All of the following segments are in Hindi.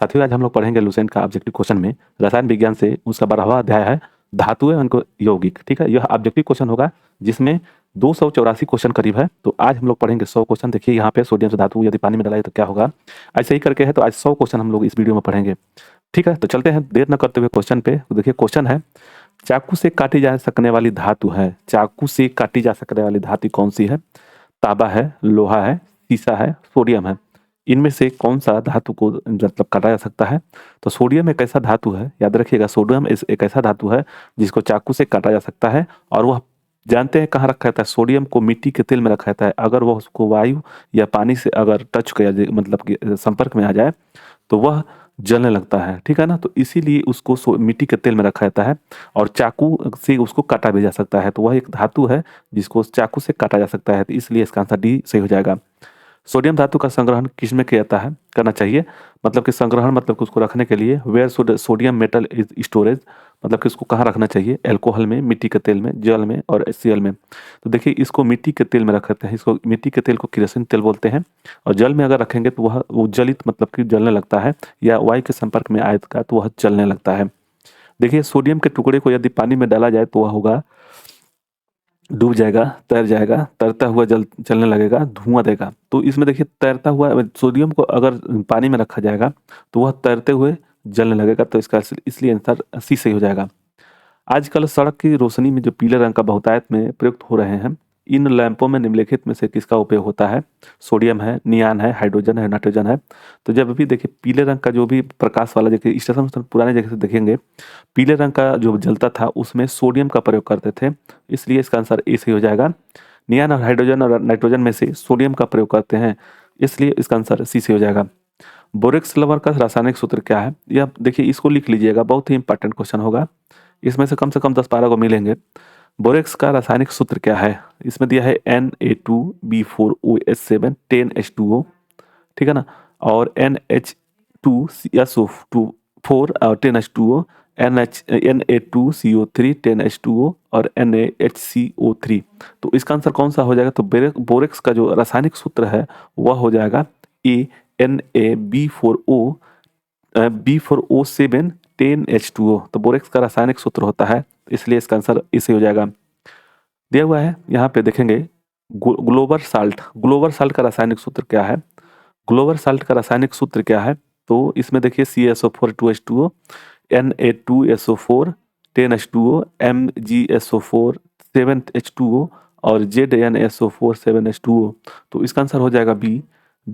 साथियों, आज हम लोग पढ़ेंगे लुसेंट का ऑब्जेक्टिव क्वेश्चन में रसायन विज्ञान से उसका 12वां अध्याय है धातुएं उनको यौगिक। ठीक है, यह ऑब्जेक्टिव क्वेश्चन होगा जिसमें 284 क्वेश्चन करीब है। तो आज हम लोग पढ़ेंगे 100 क्वेश्चन। देखिए यहाँ पे सोडियम से धातु यदि पानी में डाला तो क्या होगा, ऐसे ही करके है। तो आज 100 क्वेश्चन हम लोग इस वीडियो में पढ़ेंगे। ठीक है, तो चलते हैं देर न करते हुए क्वेश्चन पे। तो देखिए क्वेश्चन है, चाकू से काटी जा सकने वाली धातु है, चाकू से काटी जा सकने वाली धातु कौन सी है? तांबा है, लोहा है, सीसा है, सोडियम है। इनमें से कौन सा धातु को मतलब काटा जा सकता है? तो सोडियम एक ऐसा धातु है, याद रखिएगा, सोडियम एक ऐसा धातु है जिसको चाकू से काटा जा सकता है। और वह जानते हैं कहाँ रखा जाता है? सोडियम को मिट्टी के तेल में रखा जाता है। अगर वह उसको वायु या पानी से अगर टच किया मतलब कि संपर्क में आ जाए तो वह जलने लगता है। ठीक है ना, तो इसीलिए उसको मिट्टी के तेल में रखा जाता है और चाकू से उसको काटा भी जा सकता है। तो वह एक धातु है जिसको चाकू से काटा जा सकता है। तो इसलिए इसका आंसर डी सही हो जाएगा। सोडियम धातु का संग्रहण किस में किया जाता है, करना चाहिए? मतलब कि संग्रहण मतलब कि उसको रखने के लिए where sodium metal is storage, मतलब कि उसको कहाँ रखना चाहिए? अल्कोहल में, मिट्टी के तेल में, जल में और HCl में। तो देखिए इसको मिट्टी के तेल में रखते हैं। इसको मिट्टी के तेल को किरोसिन तेल बोलते हैं। और जल में अगर रखेंगे तो वह वो जलित मतलब कि जलने लगता है, या वायु के संपर्क में आएगा तो वह जलने लगता है। देखिए सोडियम के टुकड़े को यदि पानी में डाला जाए तो वह होगा, डूब जाएगा, तैर जाएगा, तैरता हुआ जल चलने लगेगा, धुआं देगा। तो इसमें देखिए तैरता हुआ सोडियम को अगर पानी में रखा जाएगा तो वह तैरते हुए जलने लगेगा। तो इसका इसलिए आंसर सी सही हो जाएगा। आजकल सड़क की रोशनी में जो पीले रंग का बहुतायत में प्रयुक्त हो रहे हैं, इन लैंपों में निम्नलिखित में से किसका उपयोग होता है? सोडियम है, नियान है, हाइड्रोजन है, नाइट्रोजन है। तो जब भी देखिए पीले रंग का जो भी प्रकाश वाला, देखिए स्टेशन पुराने जगह से देखेंगे पीले रंग का जो जलता था उसमें सोडियम का प्रयोग करते थे। इसलिए इसका आंसर ए सही हो जाएगा। नियान और हाइड्रोजन और नाइट्रोजन में से सोडियम का प्रयोग करते हैं, इसलिए इसका आंसर सी सही हो जाएगा। बोरेक्स लवर का रासायनिक सूत्र क्या है? यह देखिए इसको लिख लीजिएगा, बहुत ही इंपॉर्टेंट क्वेश्चन होगा। इसमें से कम 10-12 को मिलेंगे। बोरेक्स का रासायनिक सूत्र क्या है? इसमें दिया है Na2B4OH7 10H2O। ठीक है ना, और NH2SO4 और 10H2O, Na2CO3 10H2O और NaHCO3। तो इसका आंसर कौन सा हो जाएगा? तो बोरेक्स का जो रासायनिक सूत्र है वह हो जाएगा B4O7 10H2O। तो बोरेक्स का रासायनिक सूत्र होता है, इसलिए इसका आंसर इसे हो जाएगा। दिया हुआ है यहाँ पे देखेंगे, ग्लोबल साल्ट का रासायनिक सूत्र क्या है? ग्लोबल साल्ट का रासायनिक सूत्र क्या है? तो इसमें देखिए CaSO4 2H2O, Na2SO4 10H2O, MgSO4 7H2O और ZnSO4 7H2O। तो इसका आंसर हो जाएगा बी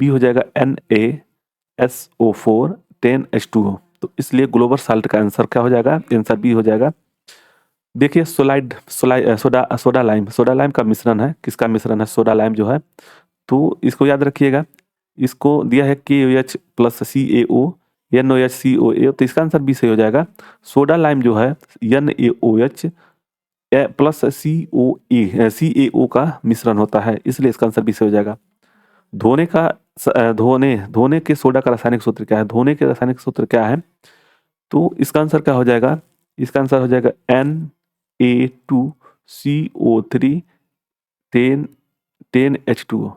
हो जाएगा NaSO4 10H2O। तो इसलिए ग्लोबल साल्ट का आंसर क्या हो जाएगा? आंसर बी हो जाएगा। देखिए सोडा लाइम का मिश्रण है। किसका मिश्रण है? सोडा लाइम जो है। तो इसको याद रखिएगा, इसको दिया है KOH प्लस CaO NOHCOA। तो इसका आंसर बी सही हो जाएगा। सोडा लाइम जो है NaOH प्लस CaO का मिश्रण होता है, इसलिए इसका आंसर बी सही हो जाएगा। धोने के सोडा का रासायनिक सूत्र क्या है? धोने के रासायनिक सूत्र क्या है? तो इसका आंसर क्या हो जाएगा? इसका आंसर हो जाएगा Na2CO3 10H2O।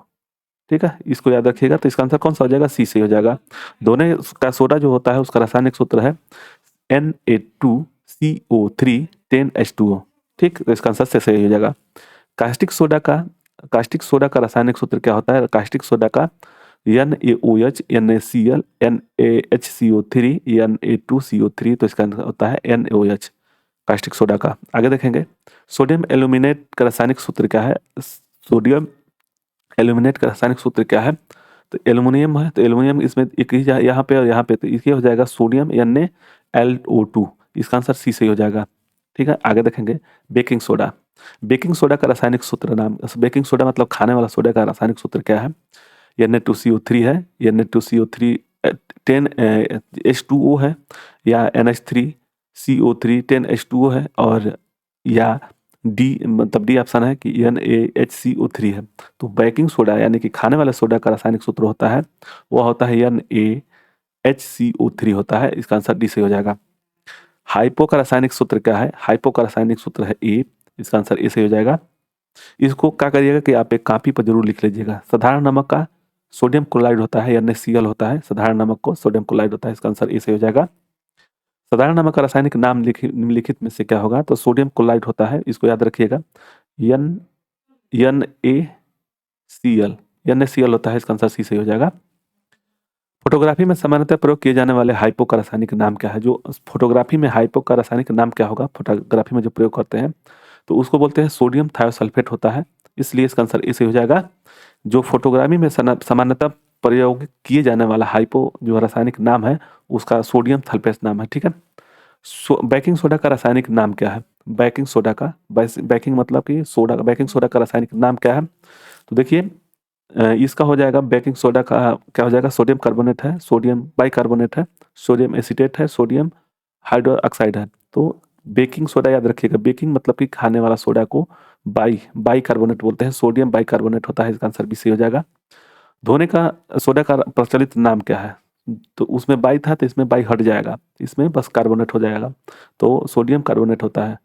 ठीक है, इसको याद रखिएगा। तो इसका आंसर कौन सा हो जाएगा? सी से हो जाएगा। धोने का सोडा जो होता है उसका रासायनिक सूत्र है Na2CO3 10H2O। ठीक, तो इसका आंसर से सही हो जाएगा। कास्टिक सोडा का रासायनिक सूत्र क्या होता है? कास्टिक सोडा का NaOH NaCl NaHCO3 Na2CO3। तो इसका आंसर होता है NaOH, कास्टिक सोडा का। आगे देखेंगे, सोडियम एल्यूमिनेट का रासायनिक सूत्र क्या है? सोडियम एल्यूमिनेट का रासायनिक सूत्र क्या है? तो एल्युमिनियम है, तो एल्युमिनियम इसमें एक ही यहाँ पे और यहाँ पे, तो इसके हो जाएगा सोडियम NaLO2। इसका आंसर सी सही हो जाएगा। ठीक है, आगे देखेंगे, बेकिंग सोडा का रासायनिक सूत्र नाम, बेकिंग सोडा मतलब खाने वाला सोडा का रासायनिक सूत्र क्या है? Na2CO3 है, Na2CO3 10H2O है, या NH3CO3 10H2O है, और या डी ऑप्शन है कि NaHCO3 है। तो बेकिंग सोडा यानी कि खाने वाले सोडा का रासायनिक सूत्र होता है, वह होता है NaHCO3 होता है। इसका आंसर डी से हो जाएगा। हाइपो का रासायनिक सूत्र क्या है? हाइपो का रासायनिक सूत्र है ए। इसका आंसर ए से हो जाएगा। इसको क्या करिएगा कि आप एक कॉपी पर जरूर लिख लीजिएगा। साधारण नमक का सोडियम क्लोराइड होता है, NaCl होता है, साधारण नमक को सोडियम क्लोराइड होता है। इसका आंसर ए सही हो जाएगा। साधारण नमक का रासायनिक नाम निम्नलिखित में से क्या होगा? तो सोडियम क्लोराइड होता है, इसको याद रखिएगा, एन NaCl, NaCl होता है, इसका आंसर सी सही हो जाएगा। फोटोग्राफी में सामान्यतः प्रयोग किए जाने वाले हाइपो का रासायनिक नाम क्या है? जो फोटोग्राफी में हाइपो का रासायनिक नाम क्या होगा? फोटोग्राफी में जो प्रयोग करते हैं तो उसको बोलते हैं सोडियम थायोसल्फेट होता है, इसलिए इसका आंसर ए सही हो जाएगा। जो फोटोग्राफी में सामान्यतः प्रयोग किए जाने वाला हाइपो जो रासायनिक नाम है उसका सोडियम सल्फेट नाम है, ठीक है। बेकिंग सोडा का रासायनिक नाम क्या है? बेकिंग सोडा का, बेकिंग मतलब कि सोडा, बेकिंग सोडा का रासायनिक नाम क्या है? तो देखिए इसका हो जाएगा बेकिंग सोडा का क्या हो जाएगा? सोडियम कार्बोनेट है, सोडियम बाइकार्बोनेट है, सोडियम एसीटेट है, सोडियम हाइड्रो ऑक्साइड है। तो बेकिंग सोडा याद रखिएगा, बेकिंग मतलब कि खाने वाला सोडा को बाइकार्बोनेट बोलते हैं, सोडियम बाइकार्बोनेट होता है, इसका आंसर भी सही हो जाएगा। धोने का सोडा का प्रचलित नाम क्या है? तो उसमें बाई था तो इसमें बाई हट जाएगा, इसमें बस कार्बोनेट हो जाएगा, तो सोडियम कार्बोनेट होता है,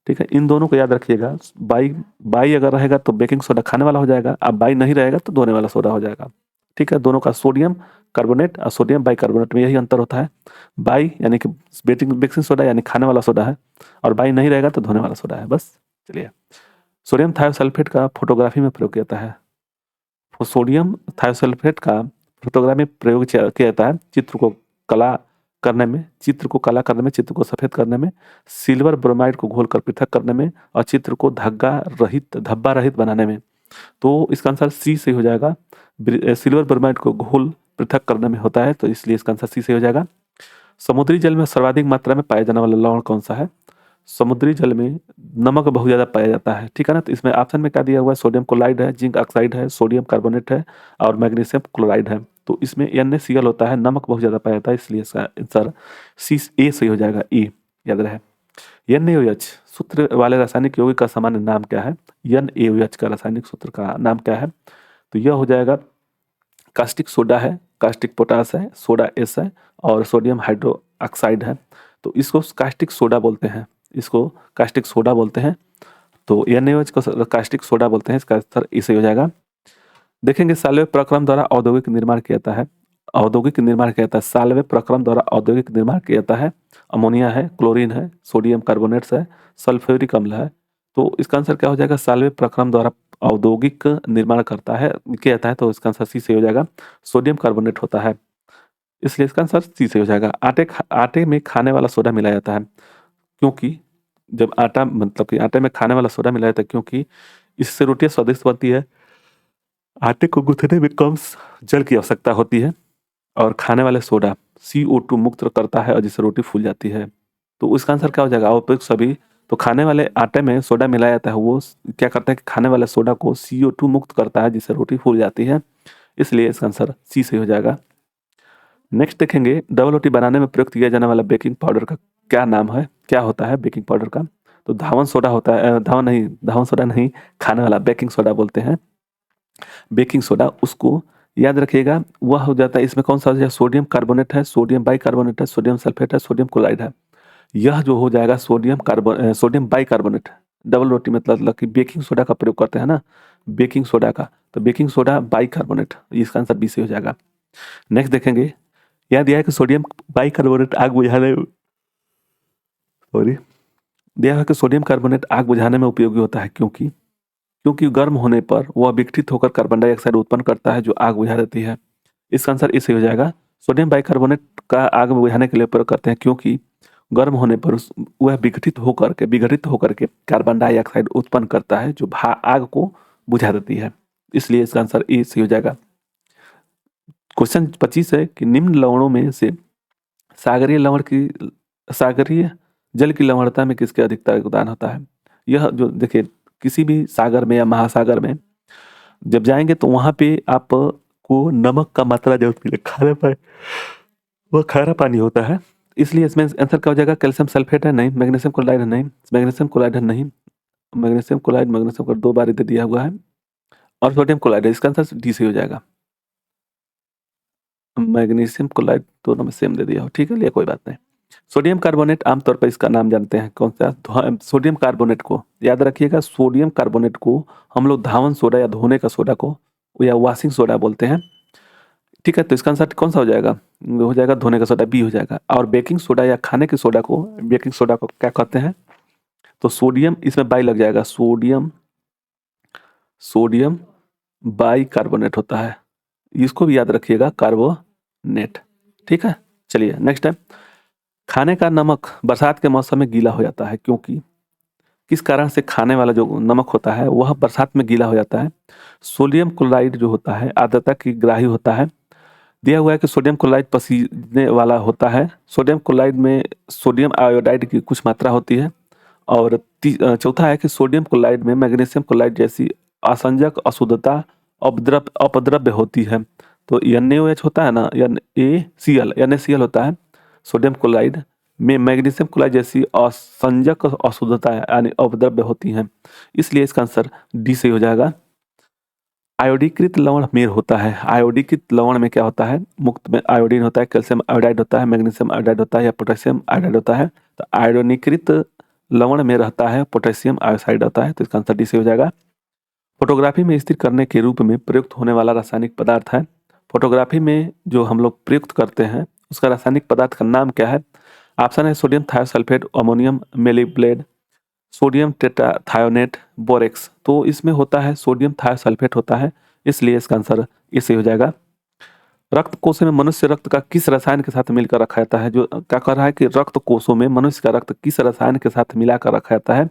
ठीक है। इन दोनों को याद रखिएगा, बाई बाई अगर रहेगा तो बेकिंग सोडा खाने वाला हो जाएगा, अब बाई नहीं रहेगा तो धोने वाला सोडा हो जाएगा, ठीक है। दोनों का सोडियम कार्बोनेट और सोडियम बाइकार्बोनेट में यही अंतर होता है। बाई यानी कि बेकिंग सोडा यानी खाने वाला सोडा है, और बाई नहीं रहेगा तो धोने वाला सोडा है, बस। चलिए, सोडियम थायोसल्फेट का फोटोग्राफी में प्रयोग किया जाता है। सोडियम थायोसल्फेट का फोटोग्राफी में प्रयोग किया जाता है चित्र को काला करने में, चित्र को सफेद करने में, सिल्वर ब्रोमाइड को घोलकर पृथक करने में, और चित्र को धब्बा रहित बनाने में। तो इसका आंसर सी से हो जाएगा। सिल्वर ब्रोमाइड को घोल पृथक करने में होता है, तो इसलिए इसका आंसर सी से हो जाएगा। समुद्री जल में सर्वाधिक मात्रा में पाया जाने वाला लवण कौन सा है? समुद्री जल में नमक बहुत ज़्यादा पाया जाता है, ठीक है ना। तो इसमें ऑप्शन में क्या दिया हुआ है? सोडियम क्लोराइड है, जिंक ऑक्साइड है, सोडियम कार्बोनेट है, और मैग्नीशियम क्लोराइड है। तो इसमें NaCl होता है, नमक बहुत ज़्यादा पाया जाता है, इसलिए इसका आंसर सी ए सही हो जाएगा, ए याद रहे। NaOH सूत्र वाले रासायनिक यौगिक का सामान्य नाम क्या है? NaOH का रासायनिक सूत्र का नाम क्या है? तो यह हो जाएगा कास्टिक सोडा है, कास्टिक पोटास है, सोडा एस है, और सोडियम हाइड्रो ऑक्साइड है। तो इसको कास्टिक सोडा बोलते हैं, इसको कास्टिक सोडा बोलते हैं। तो NaOH को कास्टिक सोडा बोलते हैं, इसका आंसर इसे हो जाएगा। देखेंगे साल्वे प्रक्रम द्वारा औद्योगिक निर्माण किया जाता है, औद्योगिक निर्माण किया जाता है, साल्वे प्रक्रम द्वारा औद्योगिक निर्माण किया जाता है। अमोनिया है, क्लोरीन है, सोडियम कार्बोनेट्स है, सल्फ्यूरिक अम्ल है। तो इसका आंसर क्या हो जाएगा? साल्वे प्रक्रम द्वारा औद्योगिक निर्माण किया जाता है, तो इसका आंसर सी से हो जाएगा, सोडियम कार्बोनेट होता है, इसलिए इसका आंसर सी से हो जाएगा। आटे में खाने वाला सोडा मिलाया जाता है, क्योंकि जब आटा मतलब कि आटे में खाने वाला सोडा मिलाया जाता है क्योंकि इससे रोटियां स्वादिष्ट बनती है, आटे को गूंथने में कम जल की आवश्यकता होती है, और खाने वाले सोडा CO2 मुक्त करता है और जिससे रोटी फूल जाती है। तो इसका आंसर क्या हो जाएगा? उपयुक्त सभी। तो खाने वाले आटे में सोडा मिलाया जाता है, वो क्या करता है कि खाने वाले सोडा को CO2 मुक्त करता है जिससे रोटी फूल जाती है, इसलिए इसका आंसर सी से हो जाएगा। नेक्स्ट देखेंगे, डबल रोटी बनाने में प्रयुक्त किया जाने वाला बेकिंग पाउडर का क्या नाम है? क्या होता है बेकिंग पाउडर का? तो धावन सोडा होता है, धावन सोडा नहीं, खाने वाला बेकिंग सोडा बोलते हैं। बेकिंग सोडा उसको याद रखिएगा, वह हो जाता है, इसमें कौन सा हो जाएगा? सोडियम कार्बोनेट है, सोडियम बाइकार्बोनेट है, सोडियम सल्फेट है, सोडियम क्लोराइड है। यह जो हो जाएगा सोडियम बाइकार्बोनेट। डबल रोटी मतलब कि बेकिंग सोडा का प्रयोग करते हैं ना, बेकिंग सोडा का, तो बेकिंग सोडा बाइकार्बोनेट, इसका आंसर बी से हो जाएगा। नेक्स्ट देखेंगे, याद दिया है कि सोडियम बाइकार्बोनेट आग बुझाने सॉरी दिया है कि सोडियम कार्बोनेट आग बुझाने में उपयोगी होता है, क्योंकि गर्म होने पर वह विघटित होकर कार्बन डाइऑक्साइड उत्पन्न करता है जो आग बुझा देती है। इसका आंसर इसे हो जाएगा। सोडियम बाइकार्बोनेट का आग बुझाने के लिए प्रयोग करते हैं क्योंकि गर्म होने पर वह विघटित होकर के कार्बन डाइऑक्साइड उत्पन्न करता है जो आग को बुझा देती है, इसलिए इसका आंसर ए से हो जाएगा। क्वेश्चन 25 है कि निम्न लवणों में से सागरीय जल की लवणता में किसके अधिकता योगदान होता है? यह जो देखिए, किसी भी सागर में या महासागर में जब जाएंगे तो वहां पे आपको नमक का मात्रा जरूर मिलेगा, खाने पर वह खारा पानी होता है, इसलिए इसमें आंसर क्या हो जाएगा? कैल्शियम सल्फेट है नहीं, मैग्नीशियम क्लोराइड है नहीं, मैग्नीशियम क्लोराइड है नहीं, मैग्नीशियम क्लोराइड 2 बार इधर दिया हुआ है, और सोडियम क्लोराइड है, इसका आंसर डी से हो जाएगा। मैग्नीशियम क्लोराइड दोनों में सेम दे दिया हो, ठीक है, लिए कोई बात नहीं। सोडियम कार्बोनेट आमतौर पर इसका नाम जानते हैं कौन सा? सोडियम कार्बोनेट को याद रखिएगा, सोडियम कार्बोनेट को हम लोग धावन सोडा या धोने का सोडा को या वॉशिंग सोडा बोलते हैं। ठीक है, तो इसका आंसर कौन सा हो जाएगा? हो जाएगा धोने का सोडा, बी हो जाएगा। और बेकिंग सोडा या खाने के सोडा को, बेकिंग सोडा को क्या कहते हैं? तो सोडियम, इसमें बाई लग जाएगा, सोडियम, सोडियम बाई कार्बोनेट होता है, इसको भी याद रखिएगा, कार्बोनेट। ठीक है, चलिए नेक्स्ट है, खाने का नमक बरसात के मौसम में गीला हो जाता है, क्योंकि किस कारण से खाने वाला जो नमक होता है वह बरसात में गीला हो जाता है? सोडियम क्लोराइड जो होता है आर्द्रता की ग्राही होता है। दिया हुआ है कि सोडियम क्लोराइड पसीने वाला होता है। सोडियम क्लोराइड में सोडियम आयोडाइड की कुछ मात्रा होती है। और चौथा है कि सोडियम क्लोराइड में मैग्नीशियम क्लोराइड जैसी असंजक अशुद्धता अपद्रव्य होती है। तो NaOH होता है ना, NaCl होता है। सोडियम क्लोराइड में मैग्नीशियम क्लोराइड जैसी असंजक अशुद्धता यानी अपद्रव्य होती हैं, इसलिए इसका आंसर डी से हो जाएगा। आयोडीकृत लवण मेर होता है। आयोडीकृत लवण में क्या होता है? मुक्त में आयोडीन होता है, कैल्शियम आयोडाइड होता है, मैग्नीशियम आयोडाइड होता है या पोटेशियम आयोडाइड होता है। तो आयोडीकृत लवण में रहता है पोटेशियम आयोडाइड होता है, तो इसका आंसर डी से हो जाएगा। फोटोग्राफी में स्थिर करने के रूप में प्रयुक्त होने वाला रासायनिक पदार्थ है। फोटोग्राफी में जो हम लोग प्रयुक्त करते हैं उसका रासायनिक पदार्थ का नाम क्या है? ऑप्शन है sodium thiosulphate, ammonium molybdate, sodium tetrathionate, borax. तो इसमें होता है सोडियम थायोसल्फेट होता है, इसलिए इसका आंसर इसे हो जाएगा। रक्त कोशों में मनुष्य रक्त का किस रसायन के साथ मिलकर रखा जाता है? जो क्या कह रहा है कि रक्त कोशों में मनुष्य का रक्त किस रसायन के साथ मिलाकर रखा जाता है?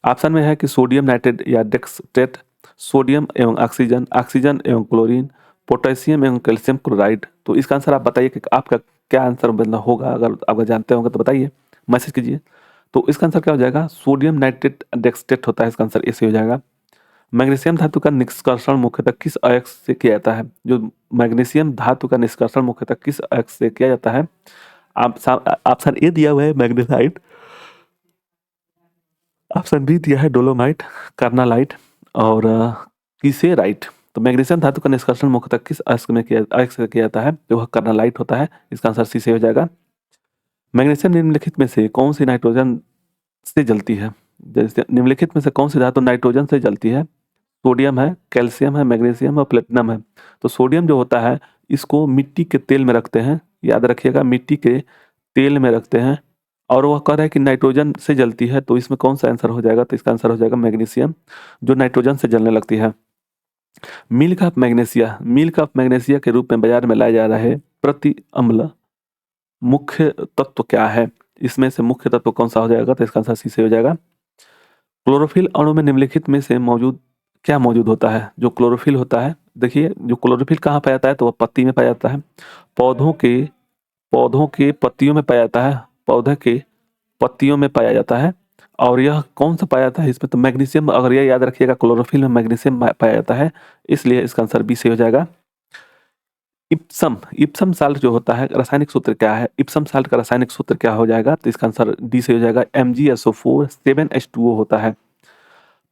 ऑप्शन में है कि सोडियम नाइट्रेट या डेक्सट्रेट, सोडियम एवं ऑक्सीजन, ऑक्सीजन एवं क्लोरीन, पोटेशियम एवं कैल्शियम क्लोराइड। तो इसका आंसर आप बताइए कि आपका क्या आंसर मतलब होगा, अगर आप जानते होंगे तो बताइए, मैसेज कीजिए। तो इसका आंसर क्या हो जाएगा? सोडियम नाइट्रेट डेक्सट्रेट होता है, इसका आंसर ऐसे हो जाएगा। मैग्नीशियम धातु का निष्कर्षण मुख्यतः किस अयस्क से किया जाता है? जो मैग्नीशियम धातु का निष्कर्षण मुख्यतः किस अयस्क से किया जाता है? ऑप्शन ए दिया हुआ है मैग्नेसाइट, ऑप्शन बी दिया है डोलोमाइट, कार्नालाइट और कीसेराइट। तो मैग्नीशियम धातु का निष्कर्षण मुख्यतः किस अयस्क से किया जाता है? जो वह कार्नालाइट होता है, इसका आंसर सी से हो जाएगा। मैग्नीशियम निम्नलिखित में से कौन सी नाइट्रोजन से जलती है? जैसे निम्नलिखित में से कौन सी धातु नाइट्रोजन से जलती है? सोडियम है, कैल्शियम है, मैग्नीशियम और प्लेटिनम है। तो सोडियम जो होता है इसको मिट्टी के तेल में रखते हैं, याद रखिएगा, मिट्टी के तेल में रखते हैं। और वह कह रहा है कि नाइट्रोजन से जलती है, तो इसमें कौन सा आंसर हो जाएगा? तो इसका आंसर हो जाएगा मैग्नीशियम, जो नाइट्रोजन से जलने लगती है। Milk of magnesia, milk of magnesia के रूप में बाजार में लाए जा रहे प्रति अम्ल मुख्य तत्व क्या है? इसमें से मुख्य तत्व कौन सा हो जाएगा? तो इसका आंसर सी से हो जाएगा। क्लोरोफिल अणु में निम्नलिखित में से क्या मौजूद होता है? जो क्लोरोफिल होता है, देखिए जो क्लोरोफिल कहाँ पाया जाता है, तो वह पत्ती में पाया जाता है, पौधों के पत्तियों में पाया जाता है, पौधे के पत्तियों में पाया जाता है। और यह कौन सा पाया जाता है इसमें? तो मैग्नीशियम, अगर यह याद रखिएगा, क्लोरोफिल में मैग्नीशियम पाया जाता है, इसलिए इसका आंसर बी से हो जाएगा। इप्सम साल्ट जो होता है, रासायनिक सूत्र क्या है? इप्सम साल्ट का रासायनिक सूत्र क्या हो जाएगा? तो इसका आंसर डी से हो जाएगा, MgSO4 7H2O होता है।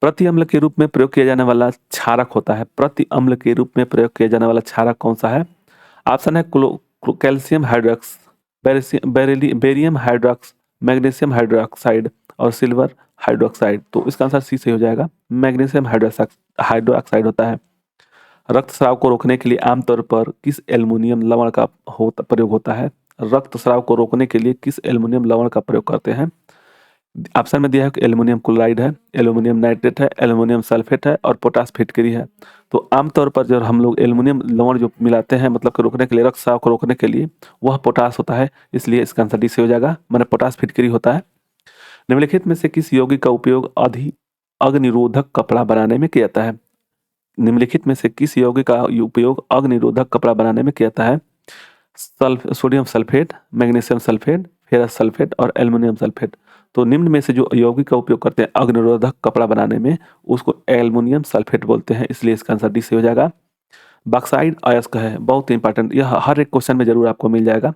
प्रति अम्ल के रूप में प्रयोग किया जाने वाला क्षारक होता है। प्रति अम्ल के रूप में प्रयोग किया जाने वाला क्षारक कौन सा है? ऑप्शन है कैल्शियम हाइड्रॉक्स, बेरियम हाइड्रॉक्स, मैग्नीशियम हाइड्रोक्साइड और सिल्वर हाइड्रोक्साइड। तो इसका आंसर सी से हो जाएगा, मैग्नीशियम हाइड्रोक्साइड होता है। रक्तस्राव को रोकने के लिए आमतौर पर किस एल्युमिनियम लवण का प्रयोग होता है? रक्तस्राव को रोकने के लिए किस एल्युमिनियम लवण का प्रयोग करते हैं? ऑप्शन में दिया है कि एल्युमिनियम क्लोराइड है, एल्युमिनियम नाइट्रेट है, एल्युमिनियम सल्फेट है और पोटास फिटकरी है। तो आमतौर पर जब हम लोग एल्युमिनियम लवण जो मिलाते हैं, मतलब कि रोकने के लिए, रक्तस्राव को रोकने के लिए, वह पोटास होता है, इसलिए इसका आंसर डी से हो जाएगा, मैंने पोटास फिटकरी होता है। निम्नलिखित में से किस यौगिक का उपयोग अग्निरोधक कपड़ा बनाने में किया जाता है? निम्नलिखित में से किस यौगिक का उपयोग अग्निरोधक कपड़ा बनाने में किया जाता है? Sodium sulphate, magnesium sulphate, ferrous sulphate और एल्युमिनियम सल्फेट। तो निम्न में से जो यौगिक का उपयोग करते हैं अग्निरोधक कपड़ा बनाने में, उसको एल्युमिनियम सल्फेट बोलते हैं, इसलिए इसका आंसर डी से हो जाएगा। बॉक्साइड अयस्क है, बहुत इंपॉर्टेंट, यह हर एक क्वेश्चन में जरूर आपको मिल जाएगा।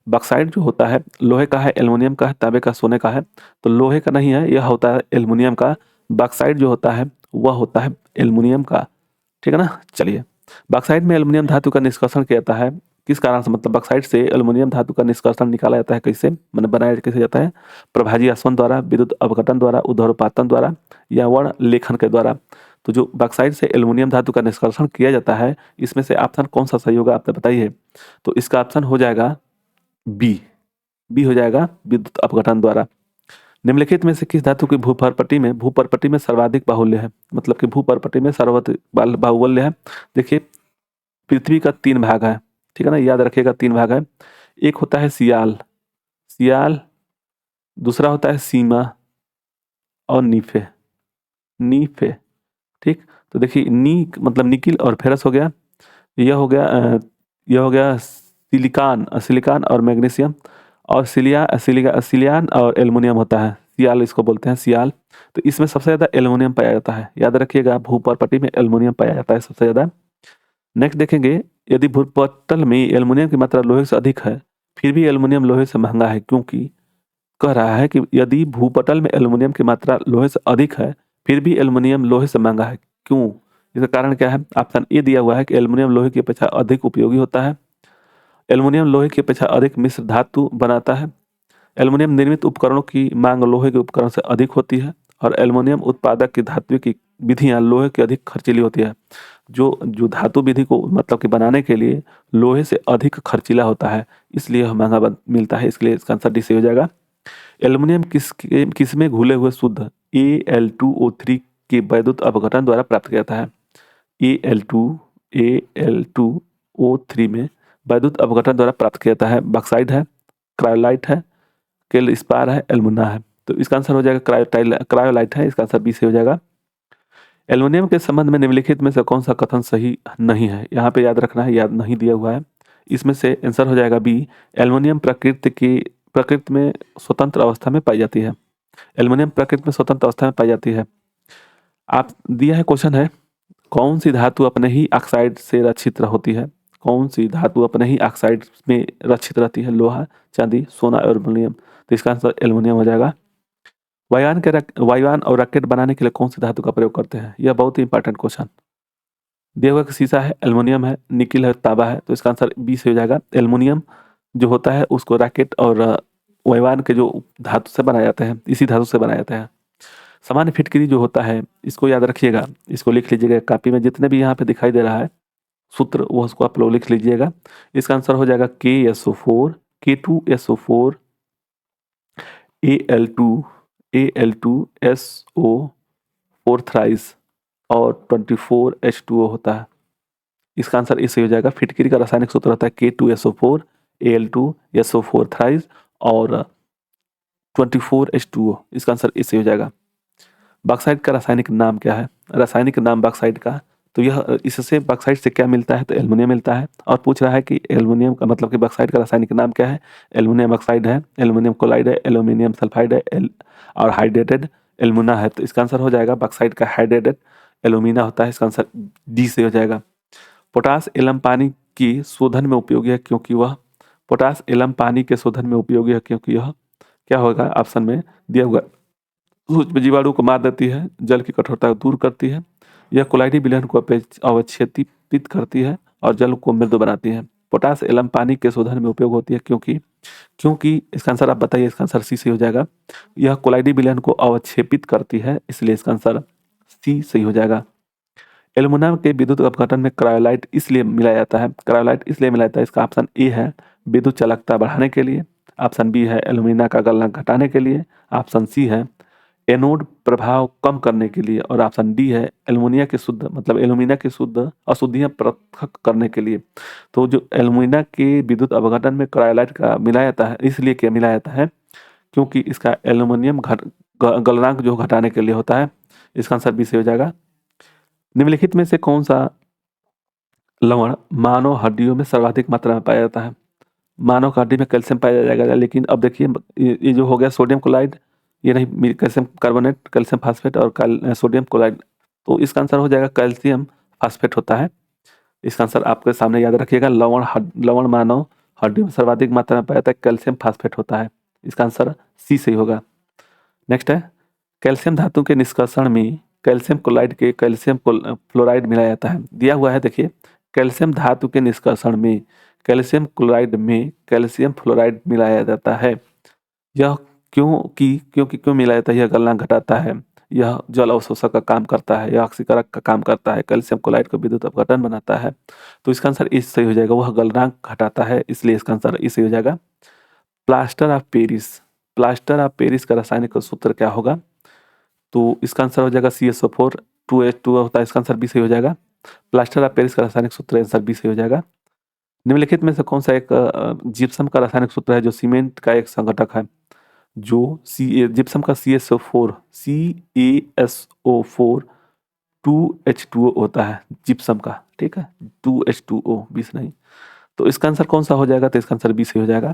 बॉक्साइड जो होता है लोहे का है, एल्युमिनियम का है, तांबे का, सोने का है। तो लोहे का नहीं है, यह होता है एल्युमिनियम का। बॉक्साइड जो होता है वह होता है एल्युमिनियम का, ठीक है ना। चलिए, बॉक्साइड में एल्युमिनियम धातु का निष्कर्षण किया जाता है किस कारण से? मतलब बॉक्साइड से एल्युमिनियम धातु का निष्कर्षण निकाला जाता है कैसे, मतलब बनाया कैसे जाता है? प्रभाजी आसवन द्वारा, विद्युत अपघटन द्वारा, ऊर्ध्वपातन द्वारा या वर्ण लेखन के द्वारा। तो जो बॉक्साइट से एल्युमिनियम धातु का निष्कर्षण किया जाता है, इसमें से ऑप्शन कौन सा सही होगा आपने बताइए। तो इसका ऑप्शन हो जाएगा बी। बी हो जाएगा, विद्युत अपघटन द्वारा। निम्नलिखित में से किस धातु की भूपर्पटी में सर्वाधिक बाहुल्य है, मतलब कि भूपर्पटी में सर्वाधिक बाहुल्य है। देखिए, पृथ्वी का 3 भाग है, ठीक है ना, याद रखिएगा 3 भाग है। एक होता है सियाल, सियाल, दूसरा होता है सीमा और नीफे, नीफे, ठीक। तो देखिए, नी मतलब निकिल और फेरस हो गया, यह हो गया यह हो गया सिलिकॉन, सिलिकॉन और मैग्नीशियम, और सिलियन और एल्युमिनियम होता है, सियाल इसको बोलते हैं, सियाल। तो इसमें सबसे ज़्यादा एल्युमिनियम पाया जाता है, याद रखिएगा भूपर्पटी में एल्युमिनियम पाया जाता है सबसे ज़्यादा। नेक्स्ट देखेंगे, यदि भूपटल में एल्युमिनियम की मात्रा लोहे से अधिक है, फिर भी एल्युमिनियम लोहे से महंगा है, क्योंकि कह रहा है कि यदि भूपटल में एल्युमिनियम की मात्रा लोहे से अधिक है, फिर भी एल्युमिनियम लोहे से महंगा है, क्यों? इसका कारण क्या है? ऑप्शन ए दिया हुआ है कि एल्युमिनियम लोहे की अपेक्षा अधिक उपयोगी होता है, एल्युमिनियम लोहे की अपेक्षा अधिक मिश्र धातु बनाता है, एल्युमिनियम निर्मित उपकरणों की मांग लोहे के उपकरण से अधिक होती है, और एल्युमिनियम उत्पादक की धातु की विधियां लोहे की अधिक खर्चीली होती है। जो जो धातु विधि को मतलब कि बनाने के लिए लोहे से अधिक खर्चीला होता है, इसलिए यह महंगा मिलता है, इसलिए इसका आंसर डी से हो जाएगा। एल्युमिनियम किसमें घुले हुए शुद्ध Al2O3 के वैद्युत अपघटन द्वारा प्राप्त किया जाता है। Al2O3 में वैद्युत अपघटन द्वारा प्राप्त किया जाता है। बॉक्साइट है, क्रायोलाइट है, केल स्पार है, एल्युमिना है। तो इसका आंसर हो जाएगा क्रायोलाइट है, इसका आंसर बी से हो जाएगा। एल्युमिनियम के संबंध में निम्नलिखित में से कौन सा कथन सही नहीं है, यहाँ पे याद रखना है, याद नहीं दिया हुआ है। इसमें से आंसर हो जाएगा बी। एल्युमिनियम प्रकृति में स्वतंत्र अवस्था में पाई जाती है। एल्युमिनियम प्रकृति में स्वतंत्र अवस्था में पाई जाती है। आप दिया है क्वेश्चन है, कौन सी धातु अपने ही ऑक्साइड से रक्षित होती है? कौन सी धातु अपने ही ऑक्साइड में रक्षित रहती है? लोहा, चांदी, सोना और एल्युमिनियम। तो इसका आंसर एल्युमिनियम हो जाएगा। वायुयान और रॉकेट बनाने के लिए कौन सी धातु का प्रयोग करते हैं? यह बहुत ही इंपॉर्टेंट क्वेश्चन। दिया हुआ शीशा है, एल्युमिनियम है, निकिल है, तांबा है। तो इसका आंसर बी से हो जाएगा। एल्युमिनियम जो होता है उसको रॉकेट और वायुयान के जो धातु से बनाया जाते हैं, इसी धातु से बनाया जाता है। सामान्य फिटकरी जो होता है, इसको याद रखिएगा, इसको लिख लीजिएगा कॉपी में, जितने भी यहाँ पे दिखाई दे रहा है सूत्र वो उसको आप लोग लिख लीजिएगा। इसका आंसर हो जाएगा KSO4, K2SO4, Al2SO4 थ्राइस और 24H2O होता है। इसका आंसर इससे हो जाएगा। फिटकरी का रासायनिक सूत्र होता है K2SO4, Al2SO4 थ्राइस और 24H2O। इसका आंसर इससे हो जाएगा। बॉक्साइट का रासायनिक नाम क्या है? रासायनिक नाम बॉक्साइट का, तो यह इससे बॉक्साइट से क्या मिलता है? तो एल्युमिनियम मिलता है। और पूछ रहा है कि एल्युमिनियम का मतलब कि बॉक्साइट का रासायनिक नाम क्या है? एल्युमिनियम ऑक्साइड है, एल्युमिनियम क्लोराइड है, एल्युमिनियम सल्फाइड है, और हाइड्रेटेड एल्युमिना है। तो इसका आंसर हो जाएगा बॉक्साइट का हाइड्रेटेड एल्युमिना होता है। इसका आंसर डी से हो जाएगा। पोटास एलम पानी की शोधन में उपयोगी है, क्योंकि वह पोटास एलम पानी के शोधन में उपयोगी है, क्योंकि यह क्या होगा? ऑप्शन में दिया हुआ सूक्ष्म जीवाणु को मार देती है, जल की कठोरता को दूर करती है, यह कोलाइडी विलयन को अवक्षेपित करती है और जल को मृदु बनाती है। पोटास एलम पानी के शोधन में उपयोग होती है, क्योंकि इसका आंसर आप बताइए। इसका आंसर सी से हो जाएगा। यह कोलाइडी विलयन को अवक्षेपित करती है, इसलिए इसका आंसर सी सही हो जाएगा। एल्युमिनियम के विद्युत अपघटन में क्रायोलाइट इसलिए मिलाया जाता है, क्रायोलाइट इसलिए मिलाया जाता है, इसका ऑप्शन ए है विद्युत चालकता बढ़ाने के लिए, ऑप्शन बी है एल्युमिना का गलना घटाने के लिए, ऑप्शन सी है एनोड प्रभाव कम करने के लिए, और ऑप्शन डी है एल्युमिनिया के शुद्ध मतलब एल्युमिना के शुद्ध अशुद्धियां पृथक करने के लिए। तो जो एल्युमिना के विद्युत अपघटन में क्रायोलाइट का मिलाया जाता है, इसलिए क्या मिलाया जाता है? क्योंकि इसका एल्युमिनियम गलनांक जो घटाने के लिए होता है। इसका आंसर बी से हो जाएगा। निम्नलिखित में से कौन सा लवण मानव हड्डियों में सर्वाधिक मात्रा में पाया जाता है? मानव की हड्डी में कैल्शियम पाया जाएगा, लेकिन अब देखिए ये जो हो गया सोडियम क्लोराइड, ये नहीं, कैल्शियम कार्बोनेट, कैल्शियम फास्फेट और सोडियम क्लोराइड। तो इसका आंसर हो जाएगा कैल्शियम फास्फेट होता है। इसका आंसर आपके सामने याद रखिएगा। लवण मानव हड्डियों में सर्वाधिक मात्रा में पाया जाता है, कैल्शियम फास्फेट होता है। इसका आंसर सी सही होगा। नेक्स्ट है, कैल्शियम धातु के निष्कर्षण में कैल्शियम क्लोराइड के कैल्शियम फ्लोराइड मिलाया जाता है। दिया हुआ है, देखिए, कैल्शियम धातु के निष्कर्षण में कैल्शियम क्लोराइड में कैल्शियम फ्लोराइड मिलाया जाता है। यह क्यों मिलाया जाता है? यह गलनांक घटाता है, यह जल अवशोषक का काम करता है, यह ऑक्सीकारक का काम करता है, कैल्शियम क्लोराइड को विद्युत अपघटन बनाता है। तो इसका आंसर इस सही हो जाएगा। वह गलनांक घटाता है, इसलिए इसका आंसर इस सही हो जाएगा। Plaster of Paris, plaster of Paris का रासायनिक सूत्र क्या होगा? तो इसका आंसर हो जाएगा CSO4 2H2 होता है, इसका आंसर बी सही हो जाएगा। प्लास्टर ऑफ पेरिस का रासायनिक सूत्र आंसर बी सही हो जाएगा। निम्नलिखित में से कौन सा एक जिप्सम का रासायनिक सूत्र है जो सीमेंट का एक संघटक है? जो जिप्सम का CaSO4 2H2O होता है जिप्सम का, ठीक है, 2H2O 20 नहीं। तो इसका आंसर कौन सा हो जाएगा? तो इसका आंसर बी सही हो जाएगा।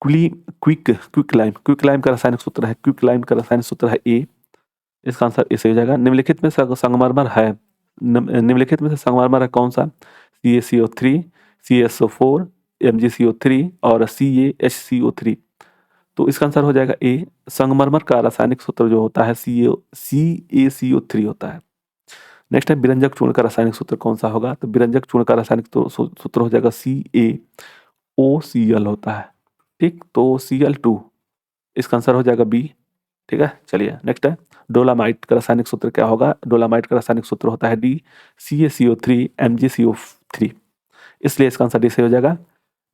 क्विक लाइम का रासायनिक सूत्र है, क्विक लाइम का रासायनिक सूत्र है ए, इसका आंसर ए सही हो जाएगा। निम्नलिखित में से संगमरमर है, निम्नलिखित में से संगमरमर है कौन सा? CaCO3, CSO4, MgCO3 और CaHCO3। तो इसका आंसर हो जाएगा ए। संगमरमर का रासायनिक सूत्र जो होता है CaCO3 होता है। नेक्स्ट है विरंजक चूर्ण का रासायनिक सूत्र कौन सा होगा? तो विरंजक चूर्ण का रासायनिक सूत्र हो जाएगा CaOCl होता है, ठीक। तो Cl2, इसका आंसर हो जाएगा बी, ठीक है। चलिए नेक्स्ट है डोलामाइट का रासायनिक सूत्र क्या होगा? डोलामाइट का रासायनिक सूत्र होता है डी, CaCO3 MgCO3, इसलिए इसका आंसर डी से हो जाएगा।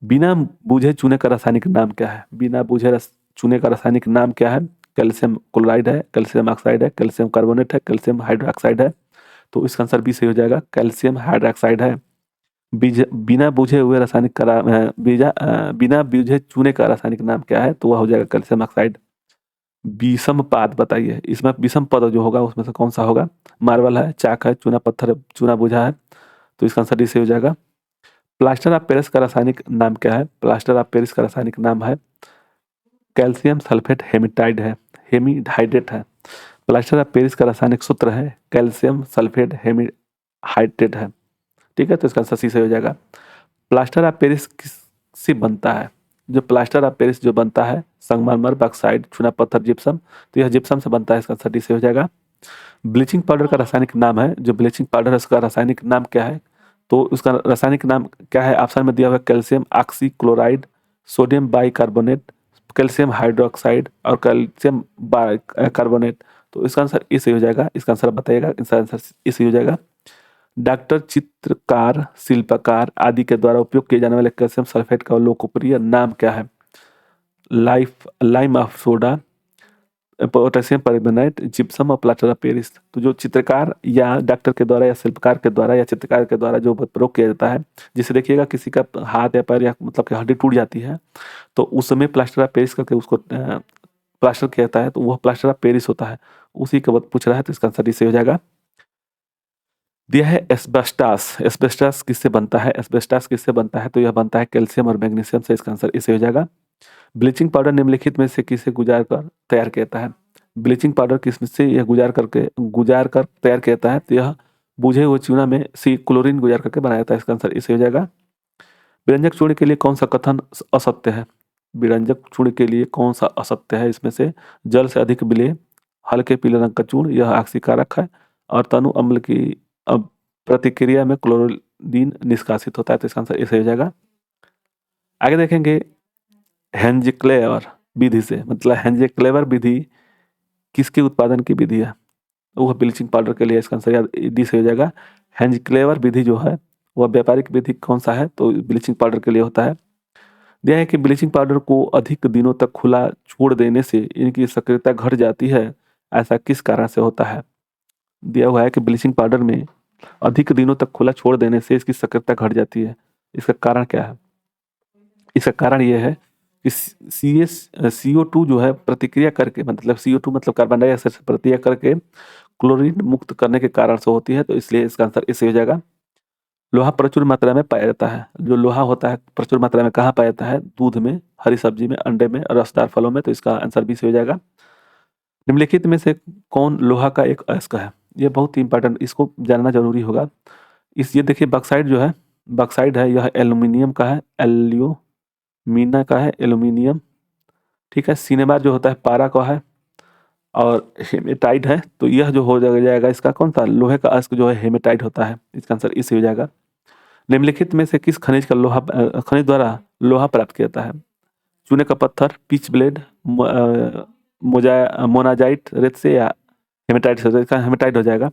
बिना बूझे चूने का रासायनिक नाम क्या है? बिना बूझे चूने का रासायनिक नाम क्या है? कैल्शियम क्लोराइड है, कैल्शियम ऑक्साइड है, कैल्शियम कार्बोनेट है, कैल्शियम हाइड्रोक्साइड है। तो इसका आंसर बी सही हो जाएगा, कैल्शियम हाइड्रोक्साइड है। बिना बूझे हुए रासायनिक बिना बूझे चूने का रासायनिक नाम क्या है? तो वह हो जाएगा कैल्शियम ऑक्साइड। विषम पाद बताइए, इसमें विषम पद जो होगा उसमें से कौन सा होगा? मार्बल है, चाक है, चूना पत्थर है, चूना बूझा है। तो इसका आंसर डी सही हो जाएगा। प्लास्टर ऑफ पेरिस का रासायनिक नाम क्या है? प्लास्टर ऑफ पेरिस का रासायनिक नाम है कैल्शियम सल्फेट हेमिटाइड है, हेमिहाइड्रेट है। प्लास्टर ऑफ पेरिस का रासायनिक सूत्र है कैल्शियम सल्फेट हेमिहाइड्रेट है, ठीक है। तो इसका आंसर सी से हो जाएगा। प्लास्टर ऑफ पेरिस किससे बनता है? जो प्लास्टर ऑफ पेरिस जो बनता है संगमरमर, बॉक्साइट, चूना पत्थर, जिप्सम, तो यह जिप्सम से बनता है, इसका आंसर डी से हो जाएगा। ब्लीचिंग पाउडर का रासायनिक नाम है, जो ब्लीचिंग पाउडर है उसका रासायनिक नाम क्या है? तो उसका रासायनिक नाम क्या है? ऑप्शन में दिया हुआ है calcium oxychloride, sodium bicarbonate, calcium hydroxide और कैल्शियम बाइकार्बोनेट। तो इसका आंसर ए सही हो जाएगा। इसका आंसर बताइएगा, इसका आंसर ए सही हो जाएगा। डॉक्टर, चित्रकार, शिल्पकार आदि के द्वारा उपयोग किए जाने वाले कैल्शियम सल्फेट का लोकप्रिय नाम क्या है? Lime of soda, potassium permanganate, gypsum और प्लास्टर ऑफ पेरिस। तो जो चित्रकार या डॉक्टर के द्वारा या शिल्पकार के द्वारा या चित्रकार के द्वारा जो प्रयोग किया जाता है, जिसे देखिएगा किसी का हाथ या पैर या मतलब कि हड्डी टूट जाती है तो उस समय प्लास्टर ऑफ पेरिस करके उसको प्लास्टर किया जाता है, तो वह प्लास्टर ऑफ पेरिस होता है। उसी का पूछ रहा है, तो इसका आंसर डी से हो जाएगा। दिया है एस्बेस्टास, एस्बेस्टास किससे बनता है? एस्बेस्टास किससे बनता है? तो यह बनता है कैल्शियम और मैग्नीशियम से, इसका आंसर इसे हो जाएगा। ब्लीचिंग पाउडर निम्नलिखित में से किसे गुजार कर तैयार किया जाता है? ब्लीचिंग पाउडर किस से यह गुजार कर तैयार किया जाता है? तो यह बुझे हुए चूना में सी क्लोरीन गुजार करके बनाया जाता है, इसका आंसर इसे हो जाएगा। विरंजक चूर्ण के लिए कौन सा कथन असत्य है? विरंजक चूर्ण के लिए कौन सा असत्य है? इसमें से जल से अधिक विलेय, हल्के पीले रंग का चूर्ण, यह ऑक्सीकारक है और तनु अम्ल की प्रतिक्रिया में क्लोरीन निष्कासित होता है, तो इसका आंसर इसे हो जाएगा। आगे देखेंगे हेंजक्लेवर विधि से, मतलब हेंजक्लेवर विधि किसके उत्पादन की विधि है? वह ब्लीचिंग पाउडर के लिए, इसका आंसर याद डी से हो जाएगा। हेंजक्लेवर विधि जो है वह व्यापारिक विधि कौन सा है? तो ब्लीचिंग पाउडर के लिए होता है। दिया है कि ब्लीचिंग पाउडर को अधिक दिनों तक खुला छोड़ देने से इनकी सक्रियता घट जाती है, ऐसा किस कारण से होता है? दिया हुआ है कि ब्लीचिंग पाउडर में अधिक दिनों तक खुला छोड़ देने से इसकी सक्रियता घट जाती है, इसका कारण क्या है? इसका कारण यह है कि CO2 जो है प्रतिक्रिया करके, मतलब CO2 मतलब कार्बन डाइऑक्साइड से प्रतिक्रिया करके क्लोरीन मुक्त करने के कारण से होती है, तो इसलिए इसका आंसर इसे हो जाएगा। लोहा प्रचुर मात्रा में पाया जाता है, जो लोहा होता है प्रचुर मात्रा में कहाँ पाया जाता है? दूध में, हरी सब्जी में, अंडे में, रसदार फलों में, तो इसका आंसर भी सही हो जाएगा। निम्नलिखित में से कौन लोहा का एक अयस्क है? ये बहुत ही इंपॉर्टेंट, इसको जानना जरूरी होगा। ये देखिए बॉक्साइट जो है, बॉक्साइट है, यह एल्यूमिनियम का है, मीना का है एल्यूमिनियम, ठीक है। सिनेमा जो होता है पारा का है और हेमेटाइट है, तो यह जो हो जाएगा इसका कौन सा? लोहे का अयस्क जो है हेमेटाइट होता है, इसका आंसर इसे हो जाएगा। निम्नलिखित में से किस खनिज का खनिज द्वारा लोहा प्राप्त किया जाता है? चूने का पत्थर, पिच ब्लेड, मोनाजाइट रेत से या हेमेटाइट से, इसका हेमेटाइट हो जाएगा।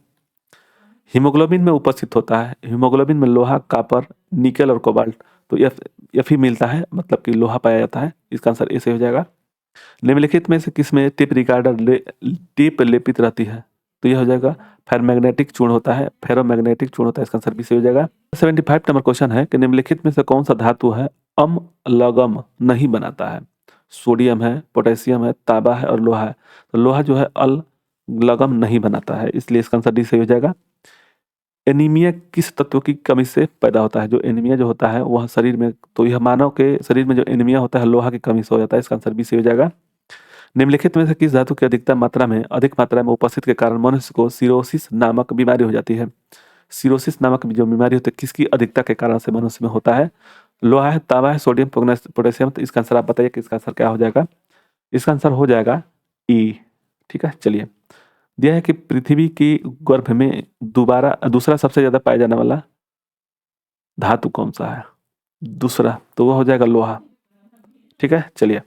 हीमोग्लोबिन में उपस्थित होता है, हीमोग्लोबिन में लोहा, कॉपर, निकेल और कोबाल्ट, तो एफ ही मिलता है, मतलब कि लोहा पाया जाता है। इसका आंसर ए से हो जाएगा। निम्नलिखित में से किसमें टिप रिकॉर्डर टिप लेपित रहती है? तो यह हो जाएगा फेरोमैग्नेटिक चूर्ण होता है, फेरोमैग्नेटिक चूर्ण होता है, इसका आंसर बी से हो जाएगा। 75 नंबर क्वेश्चन है कि निम्नलिखित में से कौन सा धातु है अम्लगम नहीं बनाता है? सोडियम है, पोटेशियम है, तांबा है और लोहा है। तो लोहा जो है लगम नहीं बनाता है, इसलिए इसका आंसर डी से हो जाएगा। एनीमिया किस तत्व की कमी से पैदा होता है? जो एनीमिया जो होता है वह शरीर में, तो यह मानव के शरीर में जो एनीमिया होता है लोहा की कमी से हो जाता है, इसका आंसर बी से हो जाएगा। निम्नलिखित में से किस धातु की अधिक मात्रा में उपस्थित के कारण मनुष्य को सिरोसिस नामक बीमारी हो जाती है? सिरोसिस नामक जो बीमारी होती है किसकी अधिकता के कारण से मनुष्य में होता है? लोहा है, तांबा है, सोडियम, पोटेशियम। तो इसका आंसर आप बताइए कि इसका आंसर क्या हो जाएगा? इसका आंसर हो जाएगा ई। ठीक है, चलिए। दिया है कि पृथ्वी की गर्भ में दूसरा सबसे ज्यादा पाया जाने वाला धातु कौन सा है? दूसरा, तो वह हो जाएगा लोहा। ठीक है, चलिए।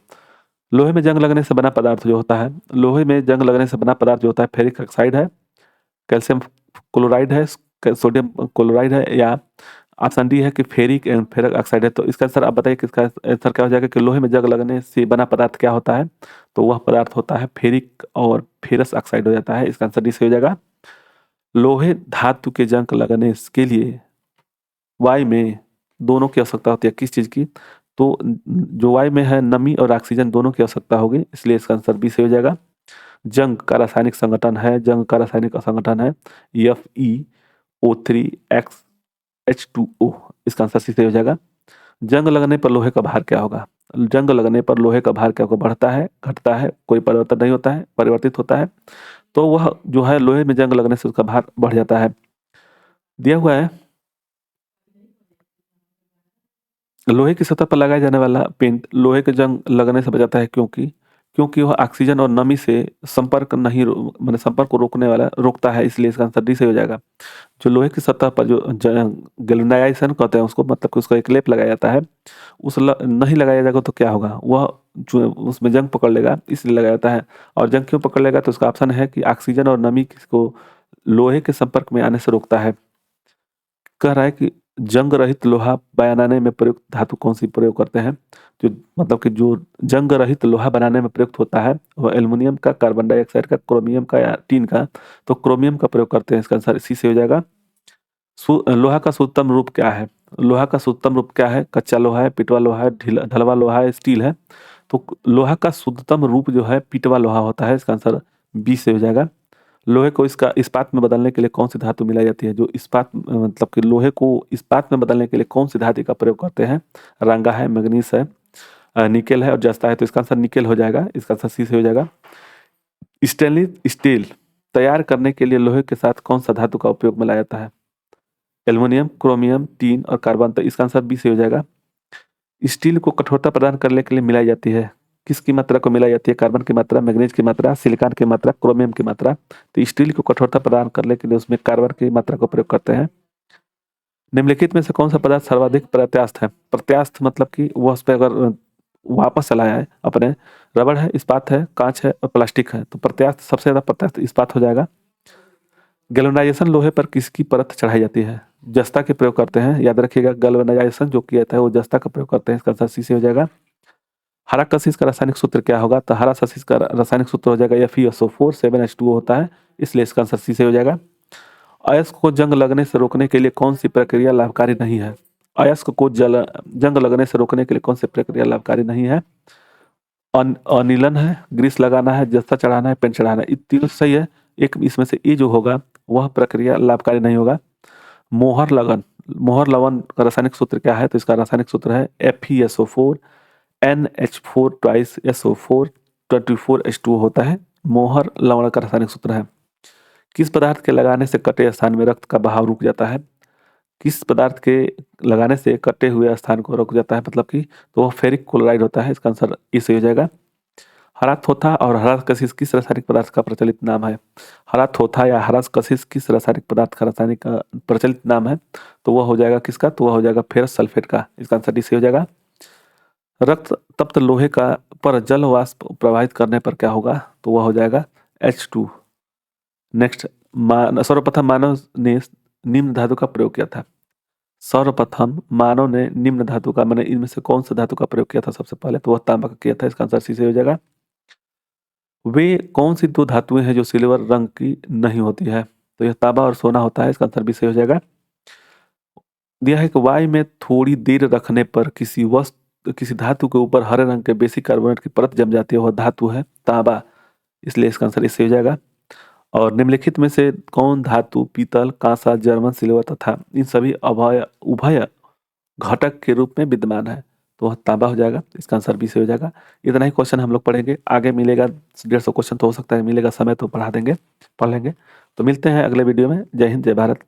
लोहे में जंग लगने से बना पदार्थ जो होता है, लोहे में जंग लगने से बना पदार्थ जो होता है, फेरिक ऑक्साइड है, कैल्शियम क्लोराइड है, सोडियम क्लोराइड है, या ऑप्शन डी है कि फेरिक ऑक्साइड है। तो इसका आंसर आप बताइए कि इसका आंसर क्या हो जाएगा कि लोहे में जंग लगने से बना पदार्थ क्या होता है? तो वह पदार्थ होता है फेरिक और फेरस ऑक्साइड हो जाता है, इसका आंसर डी से हो जाएगा। लोहे धातु के जंग लगने के लिए वायु में दोनों की आवश्यकता होती है, किस चीज की? तो जो वायु में है नमी और ऑक्सीजन दोनों की आवश्यकता होगी, इसलिए इसका आंसर बी से हो जाएगा। जंग का रासायनिक संगठन है, जंग का रासायनिक संगठन है FeO3X H2O, इसका आंसर सी से हो जाएगा। जंग लगने पर लोहे का भार क्या होगा? जंग लगने पर लोहे का भार क्या होगा? बढ़ता है, घटता है, कोई परिवर्तन नहीं होता है, परिवर्तित होता है। तो वह जो है लोहे में जंग लगने से उसका भार बढ़ जाता है। दिया हुआ है लोहे की सतह पर लगाया जाने वाला पेंट लोहे के जंग लगने से बचाता है, क्योंकि वह ऑक्सीजन और नमी से संपर्क नहीं मतलब संपर्क को रोकता है, इसलिए इसका आंसर डी से हो जाएगा। जो लोहे की सतह पर जो गैल्वेनाइजेशन कहते हैं उसको, मतलब कि उसका एक लेप लगाया जाता है, नहीं लगाया जाएगा तो क्या होगा? वह जो उसमें जंग पकड़ लेगा, इसलिए लगाया जाता है। और जंग क्यों पकड़ लेगा? तो उसका ऑप्शन है कि ऑक्सीजन और नमी को लोहे के संपर्क में आने से रोकता है। कह रहा है कि जंग रहित लोहा बनाने में प्रयुक्त धातु कौन सी प्रयोग करते हैं? जो मतलब कि जो जंग रहित लोहा बनाने में प्रयुक्त होता है वह एल्युमिनियम का, कार्बन डाइऑक्साइड का, क्रोमियम का या टीन का। तो क्रोमियम का प्रयोग करते हैं, इसका आंसर इसी से हो जाएगा। लोहा का शुद्धतम रूप क्या है? लोहा का शुद्धतम रूप क्या है? कच्चा लोहा है, पिटवा लोहा है, ढलवा लोहा है, स्टील है। तो लोहा का शुद्धतम रूप जो है पिटवा लोहा होता है, इसका आंसर बी से हो जाएगा। लोहे को इसका इस्पात में बदलने के लिए कौन सी धातु मिलाई जाती है? जो इस्पात मतलब कि लोहे को इस्पात में बदलने के लिए कौन सी धातु का प्रयोग करते हैं? रंगा है, मैग्नीज है, निकेल है और जस्ता है। तो इसका आंसर निकेल हो जाएगा, इसका आंसर सी से हो जाएगा। स्टेनलेस स्टील तैयार करने के लिए लोहे के साथ कौन सा धातु का उपयोग में लाया जाता है? एल्युमिनियम, क्रोमियम, टीन और कार्बन। तो इसका आंसर बी से हो जाएगा। स्टील को कठोरता प्रदान करने के लिए मिलाई जाती है, किसकी मात्रा को मिलाई जाती है? कार्बन की मात्रा, मैग्नीज की मात्रा, सिलिकॉन की मात्रा, क्रोमियम की मात्रा। तो स्टील को कठोरता प्रदान करने के लिए उसमें कार्बन की मात्रा का प्रयोग करते हैं। निम्नलिखित में से कौन सा पदार्थ सर्वाधिक प्रत्यास्थ है? प्रत्यास्थ मतलब कि वह उस पर अगर वापस चला है अपने, रबड़ है, इस्पात है, कांच है और प्लास्टिक है। तो प्रत्यास्थ सबसे ज्यादा प्रत्यास्थ इस्पात हो जाएगा। गैल्वेनाइजेशन लोहे पर किसकी परत चढ़ाई जाती है? जस्ता के प्रयोग करते हैं, याद रखिएगा। गैल्वेनाइजेशन जो किया जाता है वो जस्ता का प्रयोग करते हैं, इसका आंसर सी से हो जाएगा। हरा कशिश का रासायनिक सूत्र क्या होगा? तो हरा कशिश का रासायनिक सूत्र हो जाएगा FeSO4 7H2O होता है, इसलिए इसका आंसर सी से हो जाएगा। अयस्क को जंग लगने से रोकने के लिए कौन सी प्रक्रिया लाभकारी नहीं है? अयस्क को जंग लगने से रोकने के लिए कौन सी प्रक्रिया लाभकारी नहीं है? अनिलन है, ग्रीस लगाना है, जस्ता चढ़ाना है, पेंट चढ़ाना है। ये तीनों सही है, एक इसमें से ये जो होगा वह प्रक्रिया लाभकारी नहीं होगा। मोहर लवण का रासायनिक सूत्र क्या है? तो इसका रासायनिक सूत्र है FeSO4 NH4 twice SO4 24H2O होता है, मोहर लवण का रासायनिक सूत्र है। किस पदार्थ के लगाने से कटे स्थान में रक्त का बहाव रुक जाता है? किस पदार्थ के लगाने से कटे हुए स्थान को रुक जाता है, मतलब कि तो वह फेरिक क्लोराइड होता है, इसका आंसर इसे हो जाएगा। हरा थोथा और हरा कशिश किस रासायनिक पदार्थ का प्रचलित नाम है? हरा थोथा या हरा कशिश किस रासायनिक पदार्थ का रासायनिक प्रचलित नाम है? तो वह हो जाएगा किसका? तो वह हो जाएगा फेरस सल्फेट का, इसका आंसर डी से हो जाएगा। रक्त तप्त लोहे का पर जल वाष्प प्रवाहित करने पर क्या होगा, तो वह हो जाएगा H2। नेक्स्ट, सर्वप्रथम मानव ने निम्न धातु का प्रयोग किया था। सर्वप्रथम मानव ने निम्न धातु का, मैंने इनमें से कौन सा धातु का प्रयोग किया था सबसे पहले, तो वह तांबा का किया था। इसका आंसर सी से हो जाएगा। वे कौन सी दो धातुएं हैं जो सिल्वर रंग की नहीं होती है, तो यह तांबा और सोना होता है। इसका आंसर बी से हो जाएगा। दिया है कि वायु में थोड़ी देर रखने पर किसी धातु के ऊपर हरे रंग के बेसिक कार्बोनेट की परत जम जाती है, वह धातु है तांबा, इसलिए इसका आंसर इससे हो जाएगा। और निम्नलिखित में से कौन धातु पीतल, कांसा, जर्मन सिल्वर तथा इन सभी उभय घटक के रूप में विद्यमान है, तो वह तांबा हो जाएगा। इसका आंसर बी से हो जाएगा। इतना ही क्वेश्चन हम लोग पढ़ेंगे, आगे मिलेगा 150 क्वेश्चन तो हो सकता है मिलेगा, समय तो पढ़ा देंगे, पढ़ लेंगे। तो मिलते हैं अगले वीडियो में। जय हिंद, जय भारत।